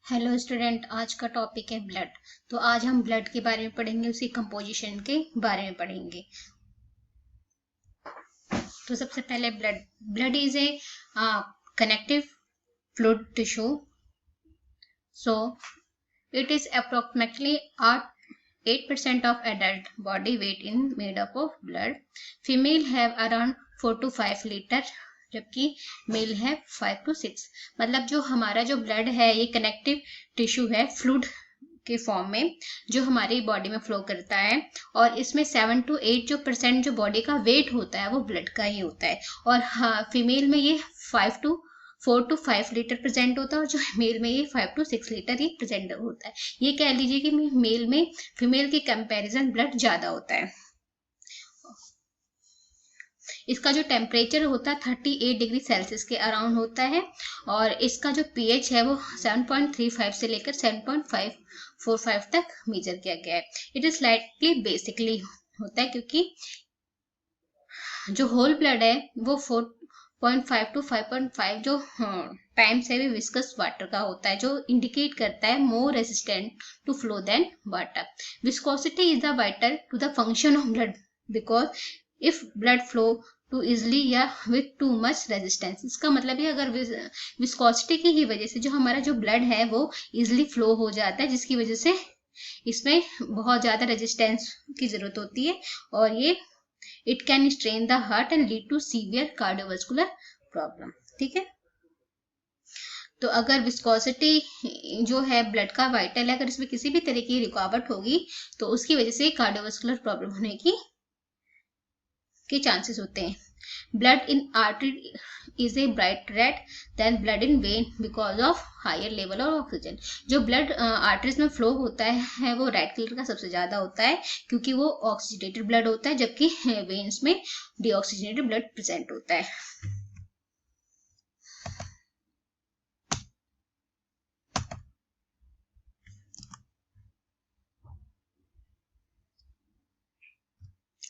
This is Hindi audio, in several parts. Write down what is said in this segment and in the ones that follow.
हेलो स्टूडेंट, आज का टॉपिक है ब्लड। तो आज हम ब्लड के बारे में पढ़ेंगे, उसकी कंपोजिशन के बारे में पढ़ेंगे। तो सबसे पहले blood is a connective fluid tissue. So it is approximately 8% of adult body weight in made up of blood. Female have around 4 to 5 litre, जबकि मेल है 5 to 6। मतलब जो हमारा जो ब्लड है ये कनेक्टिव टिश्यू है, फ्लूइड के फॉर्म में जो हमारी बॉडी में फ्लो करता है। और इसमें 7 to 8% जो बॉडी का वेट होता है वो ब्लड का ही होता है। और हाँ, फीमेल में ये 4 to 5 लीटर प्रेजेंट होता है, और जो मेल में ये 5 to 6 लीटर ही प्रेजेंट होता है। ये कह लीजिए कि मेल में फीमेल के कंपैरिजन ब्लड ज्यादा होता है। इसका जो टेम्परेचर होता है 38 डिग्री सेल्सियस के अराउंड होता है। और इसका जो पीएच है वो 7.35 से लेकर 7.545 तक मेजर किया गया है। इट इज स्लाइटली बेसिकली होता है, क्योंकि जो होल ब्लड है वो 4.5 to 5.5 जो टाइम्स है वो विस्कस वाटर का होता है, जो इंडिकेट करता है more resistant to flow than water. Viscosity is the vital to the function of blood, because if blood flow too easily या विथ टू मच रेजिस्टेंस। इसका मतलब है अगर विस्कोसिटी की ही वजह से जो हमारा जो ब्लड है वो इजली फ्लो हो जाता है, जिसकी वजह से इसमें बहुत ज्यादा रेजिस्टेंस की जरूरत होती है, और ये it can strain the heart and lead to severe cardiovascular problem. ठीक है, तो अगर विस्कोसिटी जो है ब्लड का वाइटल है, अगर इसमें किसी भी तरह की रुकावट होगी तो उसकी वजह से कार्डियोवास्कुलर प्रॉब्लम होने के चांसेस होते हैं। Blood in artery is a bright red then blood in vein because of higher level of oxygen. जो ब्लड आर्टरीज में फ्लो होता है वो रेड कलर का सबसे ज्यादा होता है, क्योंकि वो ऑक्सीडेटेड ब्लड होता है, जबकि वेन्स में डीऑक्सीजनेटेड ब्लड प्रेजेंट होता है।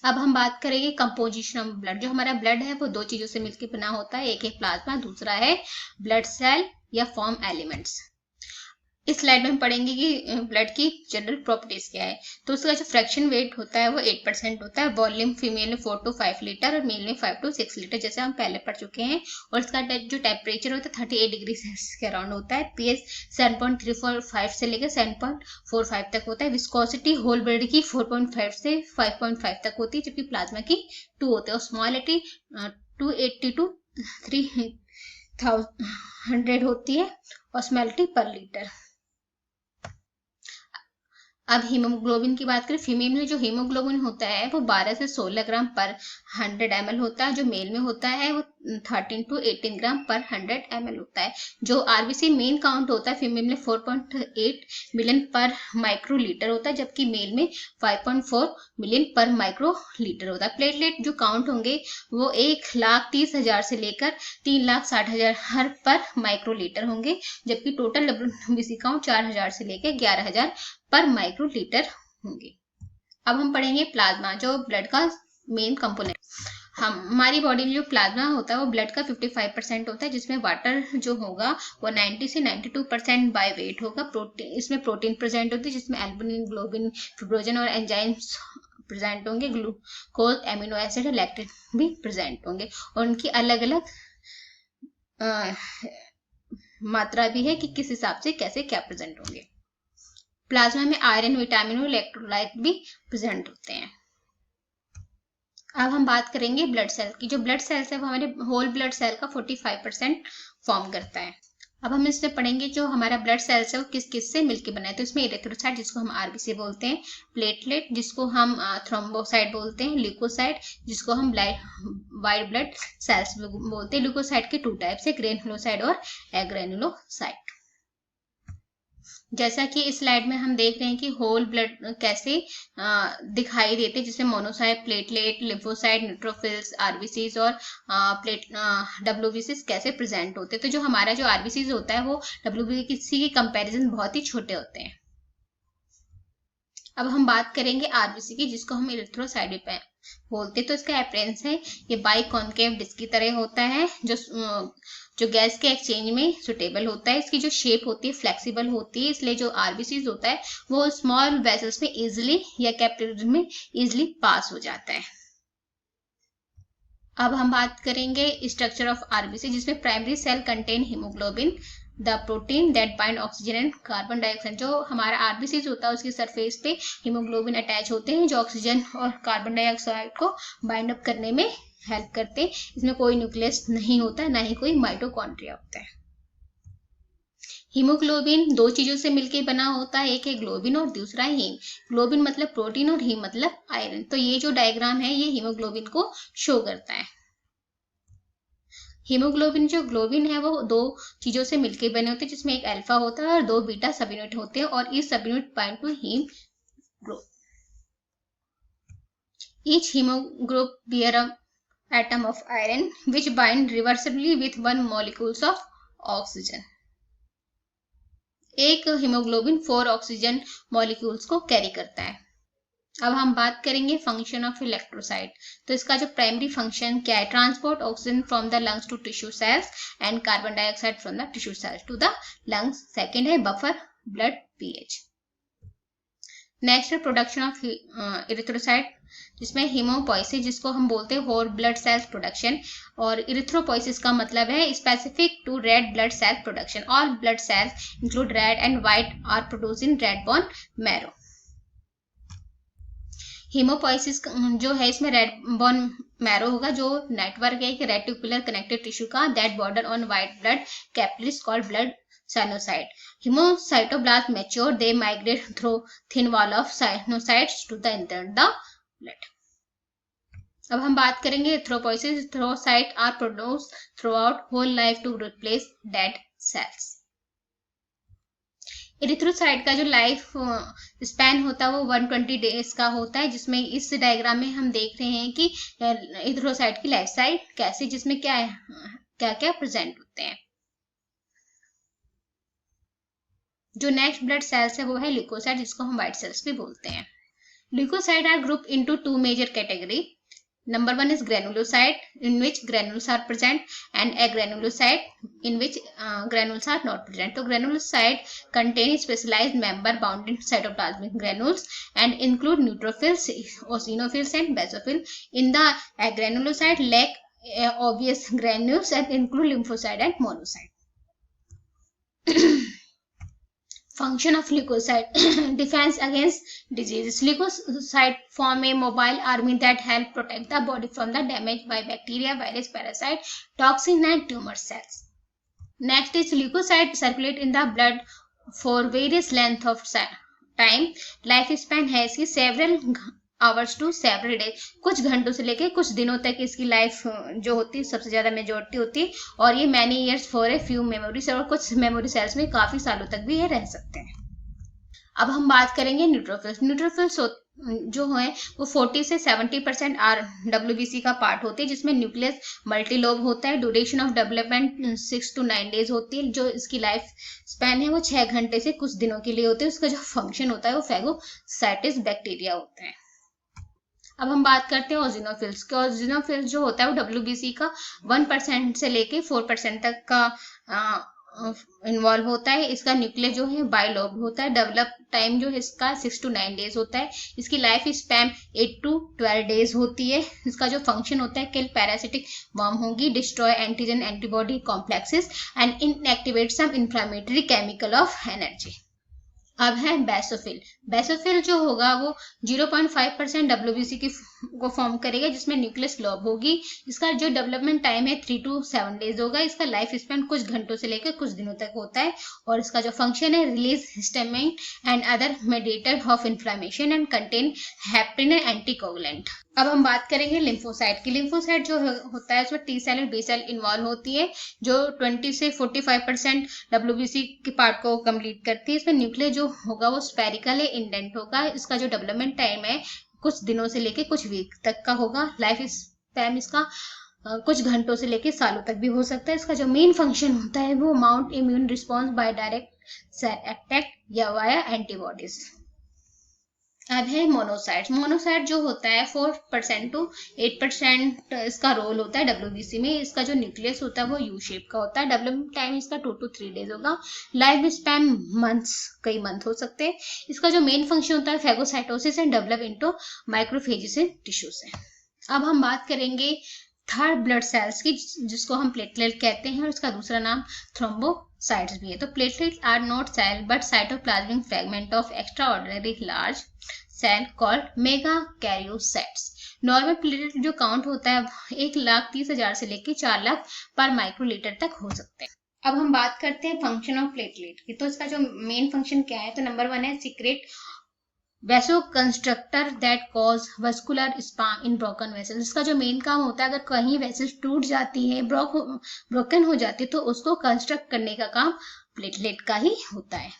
अब हम बात करेंगे कंपोजिशन ऑफ ब्लड। जो हमारा ब्लड है वो दो चीजों से मिलकर बना होता है, एक है प्लाज्मा, दूसरा है ब्लड सेल या फॉर्म एलिमेंट्स। इस स्लाइड में हम पढ़ेंगे कि ब्लड की जनरल प्रॉपर्टीज क्या है। तो उसका जो फ्रैक्शन वेट होता है वो 8% होता है। वॉल्यूम फीमेल में 4 to 5 लीटर और मेल में 5 to 6 लीटर, जैसे हम पहले पढ़ चुके हैं। और इसका जो टेम्परेचर होता है 38 डिग्री सेल्सियस के अराउंड होता है। पीएच 7.345 से लेकर 7.45 तक होता है। विस्कोसिटी होल ब्लड की 4.5 से 5.5 तक होती है, जबकि प्लाज्मा की 2 होते हैं। और स्मॉलिटी 280 to 300 होती है, ऑस्मोलिटी पर लीटर। अब हीमोग्लोबिन की बात करें, फीमेल में जो हीमोग्लोबिन होता है वो 12 से 16 ग्राम पर 100 ml होता है। जो मेल में होता है वो 13 to 18 ग्राम पर 100 ml होता है। जो आरबीसी मेन काउंट होता है फीमेल में 4.8 मिलियन पर माइक्रो लीटर होता है, जबकि मेल में 5.4 मिलियन पर माइक्रो लीटर होता है। प्लेटलेट जो काउंट होंगे वो 1,30,000 से लेकर 3,60,000 हर पर माइक्रो लीटर होंगे, जबकि टोटल डब्ल्यूबीसी काउंट 4,000 से लेकर 11,000 पर माइक्रो लीटर होंगे। अब हम पढ़ेंगे प्लाज्मा, जो ब्लड का मेन कंपोनेंट। हमारी बॉडी में जो प्लाज्मा होता है वो ब्लड का 55% होता है, जिसमें वाटर जो होगा वो 90 से 92% बाय वेट होगा। प्रोटीन, इसमें प्रोटीन प्रेजेंट होती है, जिसमें एल्बुमिन, ग्लोबिन, फिब्रोजन और एंजाइम्स प्रेजेंट होंगे। ग्लूकोज, एमिनो एसिड और लैक्टिन भी प्रेजेंट होंगे, और उनकी अलग अलग मात्रा भी है कि किस हिसाब से कैसे क्या प्रेजेंट होंगे। प्लाज्मा में आयरन, विटामिन और इलेक्ट्रोलाइट भी प्रेजेंट होते हैं। अब हम बात करेंगे ब्लड सेल की। जो ब्लड सेल्स है वो हमारे होल ब्लड सेल का 45% फॉर्म करता है। अब हम इसमें पढ़ेंगे जो हमारा ब्लड सेल्स है वो किस किस से मिलकर बना है। तो इसमें इरेथ्रोसाइट, जिसको हम आरबीसी बोलते हैं, प्लेटलेट, जिसको हम थ्रोम्बोसाइट बोलते हैं, ल्यूकोसाइट, जिसको हम व्हाइट ब्लड सेल्स बोलते हैं। ल्यूकोसाइट के 2 टाइप्स है, ग्रेनुलोसाइट और एग्रेनुलोसाइट। जैसा कि इस स्लाइड में हम देख रहे हैं कि होल ब्लड कैसे दिखाई देते हैं, जिसमें monocyte, platelet, lymphocyte, neutrophils, RBCs और डब्ल्यूबीसीज कैसे प्रेजेंट होते हैं। तो जो हमारा जो आरबीसीज होता है वो डब्ल्यूबीसी के कंपैरिजन बहुत ही छोटे होते हैं। अब हम बात करेंगे आरबीसी की, जिसको हम इरिथ्रोसाइट बोलते हैं। तो इसका अपीयरेंस है ये बाई कॉन्केव डिस्क की तरह होता है, जो जो गैस के एक्सचेंज में सुटेबल होता है। इसकी जो शेप होती है फ्लेक्सिबल होती है, इसलिए जो आरबीसी होता है वो स्मॉल वेसल्स में इजिली या कैपिलरीज में इजिली पास हो जाता है। अब हम बात करेंगे स्ट्रक्चर ऑफ आरबीसी, जिसमें primary cell contain haemoglobin, the protein that bind oxygen and carbon dioxide. जो हमारा आरबीसी होता है उसकी सरफेस पे हीमोग्लोबिन अटैच होते हैं, जो ऑक्सीजन और कार्बन डाइऑक्साइड को बाइंड अप करने में हेल्प करते हैं। इसमें कोई न्यूक्लियस नहीं होता, ना ही कोई माइटोकॉन्ड्रिया होता है। हीमोग्लोबिन दो चीजों से मिलकर बना होता है, एक है ग्लोबिन और दूसरा है हीम। ग्लोबिन मतलब प्रोटीन और हीम मतलब आयरन। तो ये जो डायग्राम है ये हीमोग्लोबिन को शो करता है। हीमोग्लोबिन जो ग्लोबिन है वो दो चीजों से मिलकर बने होते हैं, जिसमें एक अल्फा होता है और दो बीटा सब यूनिट होते हैं, और इस subunit bind to heme group. Each heme group bear a atom of iron which bind reversibly with one molecules of oxygen। एक हीमोग्लोबिन 4 ऑक्सीजन मॉलिक्यूल्स को कैरी करता है। अब हम बात करेंगे फंक्शन ऑफ इलेक्ट्रोसाइट। तो इसका जो प्राइमरी फंक्शन क्या है, transport oxygen from the lungs to tissue cells and carbon dioxide from the tissue cells to the lungs. Second है बफर ब्लड पीएच। नेक्स्ट है प्रोडक्शन ऑफ इरिथ्रोसाइट, जिसमें हीमोपोइसिस जिसको हम बोलते हैं होल ब्लड सेल्स प्रोडक्शन, और इरिथ्रोपोइसिस का मतलब है specific to red blood cell production. All blood cells include red and white are produce in red bone marrow. Haemopoiesis जो है इसमें रेड बोन मैरो होगा, जो नेटवर्क है रेटिकुलर कनेक्टिव टिश्यू का that border on white blood capillaries called blood sinusoid. Hemocytoblasm mature, they migrate through thin wall of sinusoids to the enter the blood। अब हम बात करेंगे erythropoiesis. Erythrocyte are produce throughout whole life to replace dead cells. Erythrocyte का जो लाइफ स्पैन होता है वो 120 डेज का होता है, जिसमें इस डायग्राम में हम देख रहे हैं कि इरिथ्रोसाइट की लाइफ साइकिल कैसे, जिसमें क्या क्या प्रेजेंट होते हैं। जो नेक्स्ट ब्लड सेल्स है वो है ल्यूकोसाइट, जिसको हम व्हाइट सेल्स भी बोलते हैं। Leukocyte are group into two major category. Number one is granulocyte, in which granules are present, and agranulocyte, in which granules are not present. So granulocyte contain specialized member-bounded cytoplasmic granules and include neutrophils, eosinophils, and basophils. In the agranulocyte lack obvious granules and include lymphocyte and monocyte. Function of leukocyte defense against diseases. Leukocyte form a mobile army that help protect the body from the damage by bacteria, virus, parasite, toxin, and tumor cells. Next is leukocyte circulate in the blood for various length of time. Life span है इसकी several hours to several days, कुछ घंटों से लेके कुछ दिनों तक इसकी लाइफ जो होती है सबसे ज्यादा मेजोरिटी होती है, और ये many years for a few memories, और कुछ मेमोरी सेल्स में काफी सालों तक भी ये रह सकते हैं। अब हम बात करेंगे न्यूट्रोफिल्स। न्यूट्रोफिल्स जो है वो 40 से 70% RWBC का पार्ट होते हैं, जिसमें न्यूक्लियस मल्टीलोब होता है। Duration of development 6 to 9 days होती है। जो इसकी लाइफ स्पैन है वो 6 घंटे से कुछ दिनों के लिए होते हैं। उसका जो फंक्शन होता है वो फैगोसाइटिस बैक्टीरिया होता है। अब हम बात करते हैं ओजिनोफिल्स के। ओजिनोफिल्स जो होता है वो WBC का 1% से लेके 4% तक का इन्वॉल्व होता है। इसका न्यूक्लियस जो है बाइलोब होता है। डेवलप टाइम जो है इसका 6 to 9 डेज होता है। इसकी लाइफ स्पैन 8 to 12 डेज होती है। इसका जो फंक्शन होता है किल पैरासिटिक वर्म होगी, destroy antigen antibody complexes and inactivate some inflammatory chemical of energy. अब है बेसोफिल। बेसोफिल जो होगा वो 0.5% WBC को फॉर्म करेगा, जिसमें न्यूक्लियस लोब होगी। इसका जो डेवलपमेंट टाइम है 3 to 7 डेज होगा। इसका लाइफ स्पैन कुछ घंटों से लेकर कुछ दिनों तक होता है, और इसका जो फंक्शन है release histamine and other mediator of inflammation and contain heparin and anticoagulant. अब हम बात करेंगे लिम्फोसाइट की। लिम्फोसाइट जो होता है उसमें T सेल और B सेल इन्वॉल्व होती है, जो 20 से 45% WBC के पार्ट को कंप्लीट करती है। इसमें न्यूक्लियस जो होगा वो स्पेरिकल है, इंडेंट होगा। इसका जो डेवलपमेंट टाइम है कुछ दिनों से लेके कुछ वीक तक का होगा। लाइफ स्पैन इसका कुछ घंटों से लेके सालों तक भी हो सकता है। इसका जो मेन फंक्शन होता है वो mount immune response by direct cell attack या वाया एंटीबॉडीज। अब है मोनोसाइट्स। मोनोसाइट जो होता है 4% to 8% इसका रोल होता है WBC में। इसका जो न्यूक्लियस होता है वो यू शेप का होता है। डेवलपमेंट टाइम इसका 2 to 3 डेज होगा। लाइफ स्पैन मंथ्स, कई मंथ हो सकते हैं। इसका जो मेन फंक्शन होता है phagocytosis and develop into microphages in tissue से। अब हम बात करेंगे थर्ड ब्लड सेल्स की, जिसको हम प्लेटलेट कहते हैं और इसका दूसरा नाम थ्रोम्बोसाइट्स भी है। तो platelet are not cell but cytoplasmic fragment of extraordinary large cell called megakaryocytes. Normal platelet जो काउंट होता है 1,30,000 से लेकर 4 लाख पर माइक्रोलीटर तक हो सकते हैं। अब हम बात करते हैं फंक्शन ऑफ प्लेटलेट की। तो इसका जो मेन फंक्शन क्या है, तो नंबर 1 है secrete vasoconstrictor that cause vascular spasm in broken vessels. इसका जो मेन काम होता है, अगर कहीं वेसल्स टूट जाती है, ब्रोकन हो जाती है, तो उसको कंस्ट्रक्ट करने का काम प्लेटलेट का ही होता है।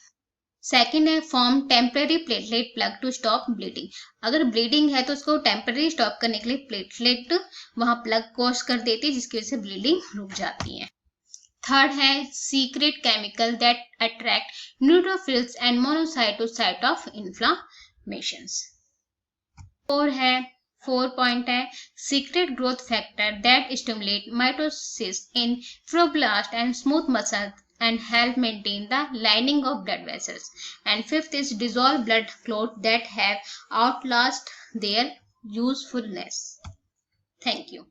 सेकेंड है form temporary platelet plug to stop bleeding. अगर ब्लीडिंग है तो उसको टेम्परेरी स्टॉप करने के लिए प्लेटलेट वहां प्लग कोर्स कर देती है, जिसकी वजह से ब्लीडिंग रुक जाती है। थर्ड है secrete chemical that attract neutrophils and monocyte to site of inflammations. Four point है secrete growth factor that stimulate mitosis in fibroblast and smooth muscle and help maintain the lining of blood vessels. And fifth is dissolved blood clot that have outlast their usefulness. Thank you.